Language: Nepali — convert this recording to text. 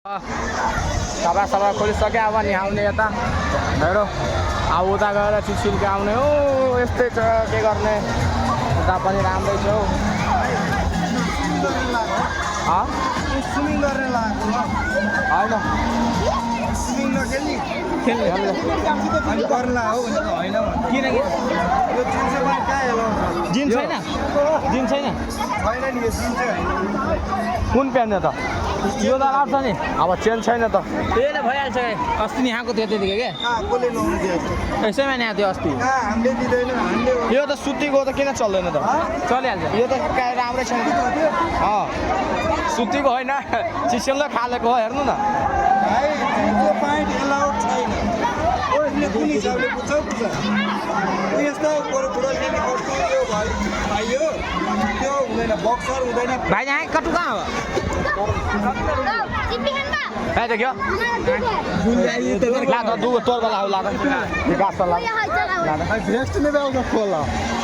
सभा खोलिसक्यो अब नि आउने यता हेरो अब उता गएर छिल्के आउने हो यस्तै छ के गर्ने उता पनि राम्रै छ हौ स्विमिङ गर्ने लाग्यो होइन स्विमिङ नखेल्ने खेल्ने अनि गर्न लाग्यो भनेको होइन किनकि यो जिन्स पनि कहाँ हेलो जिन छैन जिन छैन छैन नि यो जिन्स चाहिँ कुन पेन्ने त यो त लाग्छ नि अब चेन छैन त त्यसले भइहाल्छ अस्ति नि आएको थियो त्यतिकै क्या कसले लाउनु दिएछ यसैमा नि आएको थियो अस्ति हामीले दिँदैन हामीले यो त सुत्तीको त किन चल्दैन त चलिहाल्छ यो त राम्रै छैन सुत्तीको होइन चिसनले खालेको हो हेर्नु न भाइ यो पाइन्ट एलाउड छैन ओले कुन हिसाबले पुग्छ यस्तो पुरा लिने अर्को यो भाइयो त्यो हुँदैन बक्सर हुँदैन भाइ यहाँ कटु कहाँ हो है देख्यो ला त दुगो तोर बेला हो ला त गाछ ला भेस्ट नै बेलको खोल